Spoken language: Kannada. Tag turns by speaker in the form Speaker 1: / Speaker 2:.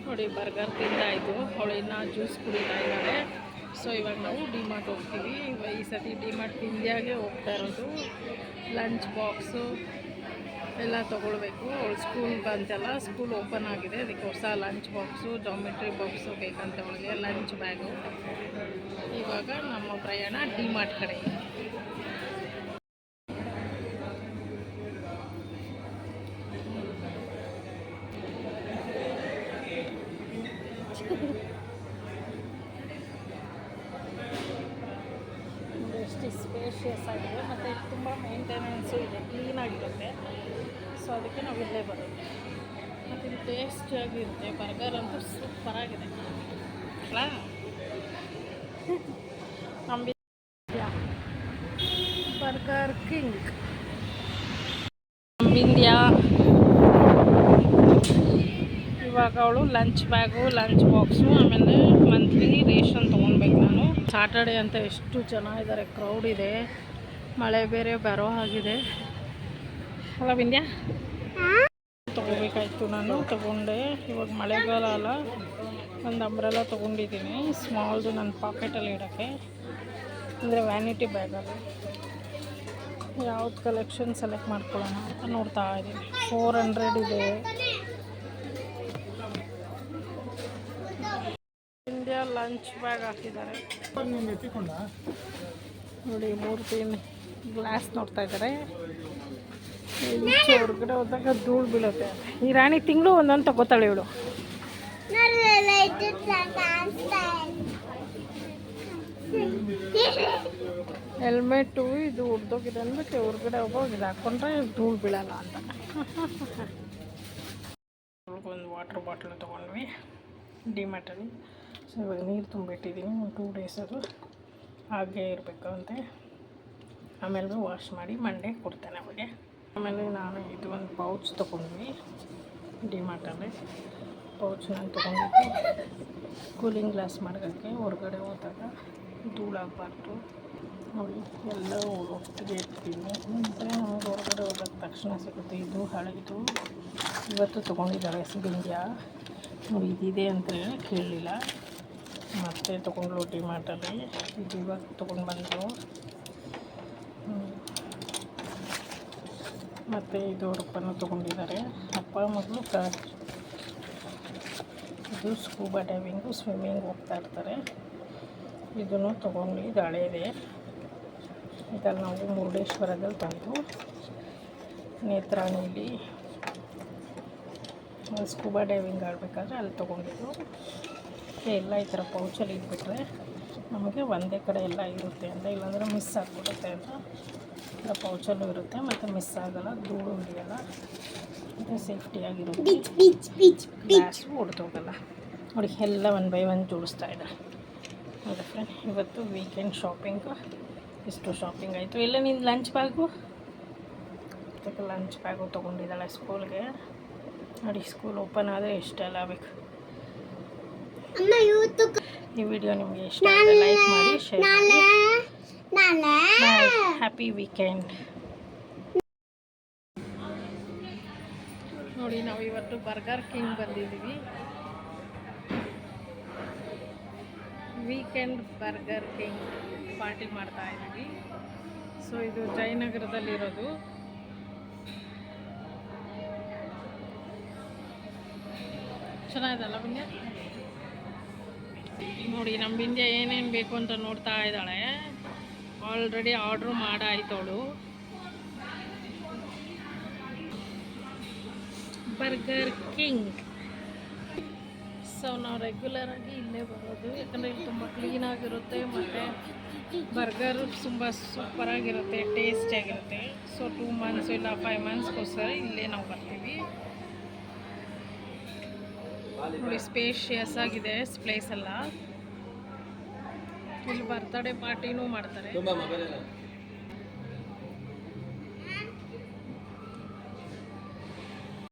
Speaker 1: ನೋಡಿ ಬರ್ಗರ್ ತಿಂದಾಯಿತು, ಅವಳು ಇನ್ನೂ ಜ್ಯೂಸ್ ಕುಡಿತಾ ಇದ್ದಾಳೆ. ಸೊ ಇವಾಗ ನಾವು ಡಿಮಾರ್ಟ್ ಹೋಗ್ತೀವಿ. ಈ ಸತಿ ಡಿಮಾರ್ಟ್ ಇಂಡಿಯಾಗೆ ಹೋಗ್ತಾ ಇರೋದು. ಲಂಚ್ ಬಾಕ್ಸು ಎಲ್ಲ ತೊಗೊಳ್ಬೇಕು. ಅವಳು ಸ್ಕೂಲ್ ಬಂತಲ್ಲ, ಸ್ಕೂಲ್ ಓಪನ್ ಆಗಿದೆ, ಅದಕ್ಕೆ ಹೊಸ ಲಂಚ್ ಬಾಕ್ಸು, ಜಾಮೆಟ್ರಿ ಬಾಕ್ಸು ಬೇಕಂತ ಅವಳಿಗೆ, ಲಂಚ್ ಬ್ಯಾಗು. ಇವಾಗ ನಮ್ಮ ಪ್ರಯಾಣ ಡಿಮಾರ್ಟ್ ಕಡೆ. ಎಷ್ಟು ಸ್ಪೇಷಿಯಸ್ ಆಗಿದೆ ಮತ್ತು ತುಂಬ ಮೇಂಟೆನೆನ್ಸು ಇದೆ, ಕ್ಲೀನಾಗಿರುತ್ತೆ. ಸೊ ಅದಕ್ಕೆ ನಾವು ಇಲ್ಲೇ ಬರೋದು. ಮತ್ತು ಇದು ಟೇಸ್ಟಿಯಾಗಿರುತ್ತೆ. ಬರ್ಗರ್ ಅಂತೂ ಸೂಪರಾಗಿದೆ ಅಲ್ಲ. ನಮ್ಮ ಬರ್ಗರ್ ಕಿಂಗ್ ಇಂಡಿಯಾ. ಇವಾಗ ಅವಳು ಲಂಚ್ ಬ್ಯಾಗು, ಲಂಚ್ ಬಾಕ್ಸು, ಆಮೇಲೆ ಮಂತ್ಲಿ ರೇಷನ್ ತೊಗೊಳ್ಬೇಕು ನಾನು. ಸಾಟರ್ಡೆ ಅಂತ ಎಷ್ಟು ಜನ ಇದ್ದಾರೆ, ಕ್ರೌಡ್ ಇದೆ, ಮಳೆ ಬೇರೆ ಬರೋ ಆಗಿದೆ ಅಲ್ಲ ವಿಂದ್ಯಾ. ತೊಗೋಬೇಕಾಯ್ತು, ನಾನು ತೊಗೊಂಡೆ. ಇವಾಗ ಮಳೆಗಾಲ ಅಲ್ಲ, ಒಂದು ಅಂಬ್ರೆಲ್ಲ ತೊಗೊಂಡಿದ್ದೀನಿ, ಸ್ಮಾಲ್ದು ನನ್ನ ಪಾಕೆಟಲ್ಲಿ ಇಡೋಕ್ಕೆ, ಅಂದರೆ ವ್ಯಾನಿಟಿ ಬ್ಯಾಗಲ್ಲಿ. ಯಾವ್ದು ಕಲೆಕ್ಷನ್ ಸೆಲೆಕ್ಟ್ ಮಾಡ್ಕೊಳ್ಳೋಣ ಅಂತ ನೋಡ್ತಾ ಇದ್ದೀನಿ. 400 ಇದೆ. ಇಂಡಿಯಾ ಲಂಚ್ ಬ್ಯಾಗ್ ಹಾಕಿದ್ದಾರೆ ನೋಡಿ. 3 ತಿನ್ ಗ್ಲಾಸ್ ನೋಡ್ತಾ ಇದ್ದಾರೆ. ಹೊರಗಡೆ ಹೋದಾಗ ಧೂಳು ಬೀಳುತ್ತೆ. ಈ ರಾಣಿ ತಿಂಗಳು ಒಂದೊಂದು ತಗೋತಾಳೆ ಇವಳು. ಹೆಲ್ಮೆಟು ಇದು ಉಡ್ದೋಗಿದೆ ಅಂದ್ಬಿಟ್ಟು ಹೊರಗಡೆ ಹೋಗೋಗಿ ಇದು ಹಾಕ್ಕೊಂಡ್ರೆ ಧೂಳು ಬೀಳಲ್ಲ ಅಂತ. ಒಂದು ವಾಟರ್ ಬಾಟ್ಲ್ ತೊಗೊಂಡ್ವಿ ಡಿಮಾರ್ಟಲ್ಲಿ. ಸೊ ಇವಾಗ ನೀರು ತುಂಬಿಟ್ಟಿದ್ದೀನಿ, ಒಂದು 2 ಡೇಸ್ ಅದು ಹಾಗೆ ಇರಬೇಕು ಅಂತೆ. ಆಮೇಲೆ ವಾಶ್ ಮಾಡಿ ಮಂಡೇ ಕೊಡ್ತೇನೆ ಅವಳಿಗೆ. ಆಮೇಲೆ ನಾನು ಇದು ಒಂದು ಪೌಚ್ ತೊಗೊಂಡ್ವಿ ಡಿಮಾರ್ಟಲ್ಲಿ. ಪೌಚ್ ನಾನು ತೊಗೊಂಡಿದ್ದು ಕೂಲಿಂಗ್ ಗ್ಲಾಸ್ ಮಾಡೋಕ್ಕೆ, ಹೊರಗಡೆ ಹೋದಾಗ ಧೂಳಾಗಬಾರ್ದು ನೋಡಿ. ಎಲ್ಲ ಒಟ್ಟಿಗೆ ಇರ್ತೀವಿ ಅಂದರೆ ನಮಗೆ ಹೊರಗಡೆ ಹೋದಾಗ ತಕ್ಷಣ ಸಿಗುತ್ತೆ. ಇದು ಹಳೆದು ಇವತ್ತು ತೊಗೊಂಡಿದ್ದಾಳೆ ಬಿಂದ್ಯಾ ನೋಡಿ. ಇದಿದೆ ಅಂತ ಹೇಳಿ ಕೇಳಲಿಲ್ಲ, ಮತ್ತೆ ತೊಗೊಂಡ್ಲು ಡಿಮಾರ್ಟಲ್ಲಿ. ಇದು ಇವಾಗ ತೊಗೊಂಡು ಬಂದು. ಮತ್ತು ಇದು ಅವ್ರಪ್ಪನೂ ತೊಗೊಂಡಿದ್ದಾರೆ, ಅಪ್ಪ ಮಗಳು ಇದು ಸ್ಕೂಬಾ ಡೈವಿಂಗು, ಸ್ವಿಮ್ಮಿಂಗ್ ಹೋಗ್ತಾ ಇರ್ತಾರೆ. ಇದನ್ನು ತೊಗೊಂಡು ಇದು ಹಳೇದೆ. ಇದನ್ನು ನಾವು ಮುರುಡೇಶ್ವರದಲ್ಲಿ ತಂದು ನೇತ್ರಾಣಿಲಿ ಸ್ಕೂಬಾ ಡೈವಿಂಗ್ ಆಡಬೇಕಾದ್ರೆ ಅಲ್ಲಿ ತೊಗೊಂಡಿದ್ದು. ಎಲ್ಲ ಈ ಥರ ಪೌಚಲ್ಲಿ ಇಟ್ಬಿಟ್ರೆ ನಮಗೆ ಒಂದೇ ಕಡೆ ಎಲ್ಲ ಇರುತ್ತೆ ಅಂತ, ಇಲ್ಲಾಂದರೆ ಮಿಸ್ ಆಗಿಬಿಡುತ್ತೆ ಅಂತ. ಈ ಥರ ಪೌಚಲ್ಲೂ ಇರುತ್ತೆ ಮತ್ತು ಮಿಸ್ ಆಗೋಲ್ಲ, ಧೂಳು ಹಿಡಿಯೋಲ್ಲ, ಮತ್ತು ಸೇಫ್ಟಿಯಾಗಿರುತ್ತೆ, ಗ್ಲಾಸು ಹೊಡೆದೋಗಲ್ಲ ನೋಡಿ. ಎಲ್ಲ 1 ಬೈ 1 ಜೋಡಿಸ್ತಾ ಇದೆ. ಹೌದಾ ಫ್ರೆಂಡ್, ಇವತ್ತು ವೀಕೆಂಡ್ ಶಾಪಿಂಗು ಇಷ್ಟು ಶಾಪಿಂಗ್ ಆಯಿತು. ಎಲ್ಲ ನಿನ್ನ ಲಂಚ್ ಬ್ಯಾಗು, ಅದಕ್ಕೆ ಲಂಚ್ ಬ್ಯಾಗು ತೊಗೊಂಡಿದ್ದಾಳೆ ಸ್ಕೂಲ್ಗೆ ನೋಡಿ. ಸ್ಕೂಲ್ ಓಪನ್ ಆದರೆ ಇಷ್ಟೆಲ್ಲ ಬೇಕು. ಈ ವಿಡಿಯೋ ನಿಮಗೆ ಇಷ್ಟ ಆದರೆ ಲೈಕ್ ಮಾಡಿ, ಶೇರ್ ಮಾಡಿ. ಹ್ಯಾಪಿ ವೀಕೆಂಡ್ ನೋಡಿ. ನಾವು ಇವತ್ತು ಬರ್ಗರ್ ಕಿಂಗ್ ಬಂದಿದ್ದೀವಿ. ವೀಕೆಂಡ್ ಬರ್ಗರ್ ಕಿಂಗ್ ಪಾರ್ಟಿ ಮಾಡ್ತಾ ಇದ್ದೀವಿ. ಸೊ ಇದು ಜಯನಗರದಲ್ಲಿರೋದು. ಚೆನ್ನಾಗಿದಲ್ಲ ಬಿಂದ್ಯಾ ನೋಡಿ. ನಮ್ಮ ಬಿಂದ್ಯಾ ಏನೇನು ಬೇಕು ಅಂತ ನೋಡ್ತಾ ಇದ್ದಾಳೆ. ಆಲ್ರೆಡಿ ಆರ್ಡ್ರ್ ಮಾಡಾಯ್ತವಳು. Burger King. ಸೊ ನಾವು ರೆಗ್ಯುಲರಾಗಿ ಇಲ್ಲೇ ಬರೋದು, ಯಾಕಂದರೆ ಇಲ್ಲಿ ತುಂಬ ಕ್ಲೀನಾಗಿರುತ್ತೆ ಮತ್ತು ಬರ್ಗರ್ ತುಂಬ ಸೂಪರಾಗಿರುತ್ತೆ, ಟೇಸ್ಟಿಯಾಗಿರುತ್ತೆ. ಸೊ 2 ಮಂತ್ಸ್ ಇಲ್ಲ 5 ಮಂತ್ಸ್ಗೋಸ್ಕರ ಇಲ್ಲೇ ನಾವು ಬರ್ತೀವಿ ನೋಡಿ. ಸ್ಪೇಷಿಯಸ್ ಆಗಿದೆ ಪ್ಲೇಸ್ ಎಲ್ಲ. ಇಲ್ಲಿ ಬರ್ತ್ಡೇ ಪಾರ್ಟಿನೂ ಮಾಡ್ತಾರೆ.